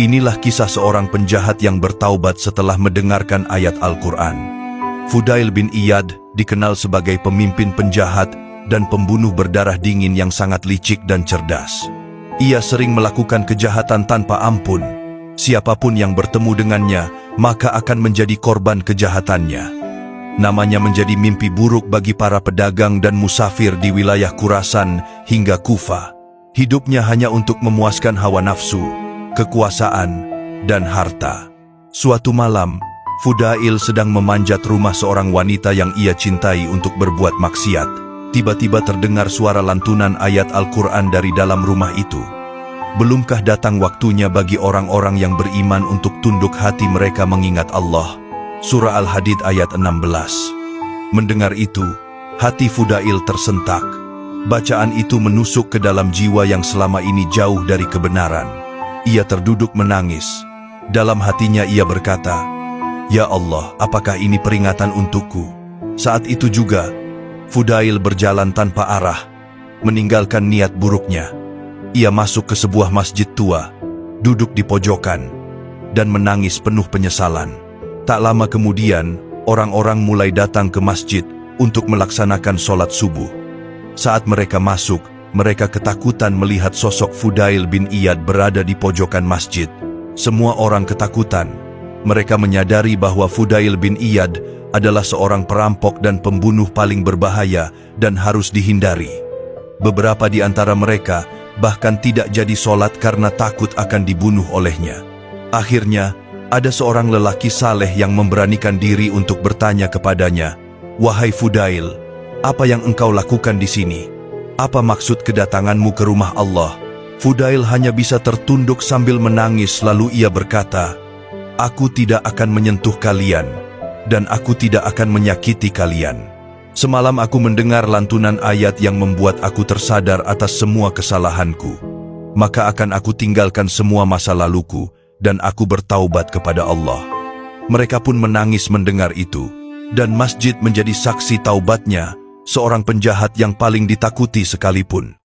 Inilah kisah seorang penjahat yang bertaubat setelah mendengarkan ayat Al-Quran. Fudail bin Iyad dikenal sebagai pemimpin penjahat dan pembunuh berdarah dingin yang sangat licik dan cerdas. Ia sering melakukan kejahatan tanpa ampun. Siapapun yang bertemu dengannya, maka akan menjadi korban kejahatannya. Namanya menjadi mimpi buruk bagi para pedagang dan musafir di wilayah Khurasan hingga Kufa. Hidupnya hanya untuk memuaskan hawa nafsu, kekuasaan, dan harta. Suatu malam, Fudail sedang memanjat rumah seorang wanita yang ia cintai untuk berbuat maksiat. Tiba-tiba terdengar suara lantunan ayat Al-Quran dari dalam rumah itu. Belumkah datang waktunya bagi orang-orang yang beriman untuk tunduk hati mereka mengingat Allah? Surah Al-Hadid ayat 16. Mendengar itu, hati Fudail tersentak. Bacaan itu menusuk ke dalam jiwa yang selama ini jauh dari kebenaran. Ia terduduk menangis. Dalam hatinya ia berkata, "Ya Allah, apakah ini peringatan untukku?" Saat itu juga, Fudail berjalan tanpa arah, meninggalkan niat buruknya. Ia masuk ke sebuah masjid tua, duduk di pojokan, dan menangis penuh penyesalan. Tak lama kemudian, orang-orang mulai datang ke masjid untuk melaksanakan sholat subuh. Saat mereka masuk, mereka ketakutan melihat sosok Fudail bin Iyad berada di pojokan masjid. Semua orang ketakutan. Mereka menyadari bahwa Fudail bin Iyad adalah seorang perampok dan pembunuh paling berbahaya dan harus dihindari. Beberapa di antara mereka bahkan tidak jadi sholat karena takut akan dibunuh olehnya. Akhirnya, ada seorang lelaki saleh yang memberanikan diri untuk bertanya kepadanya, "Wahai Fudail, apa yang engkau lakukan di sini? Apa maksud kedatanganmu ke rumah Allah?" Fudail hanya bisa tertunduk sambil menangis, lalu ia berkata, "Aku tidak akan menyentuh kalian, dan aku tidak akan menyakiti kalian. Semalam aku mendengar lantunan ayat yang membuat aku tersadar atas semua kesalahanku. Maka akan aku tinggalkan semua masa laluku, dan aku bertaubat kepada Allah." Mereka pun menangis mendengar itu, dan masjid menjadi saksi taubatnya, seorang penjahat yang paling ditakuti sekalipun.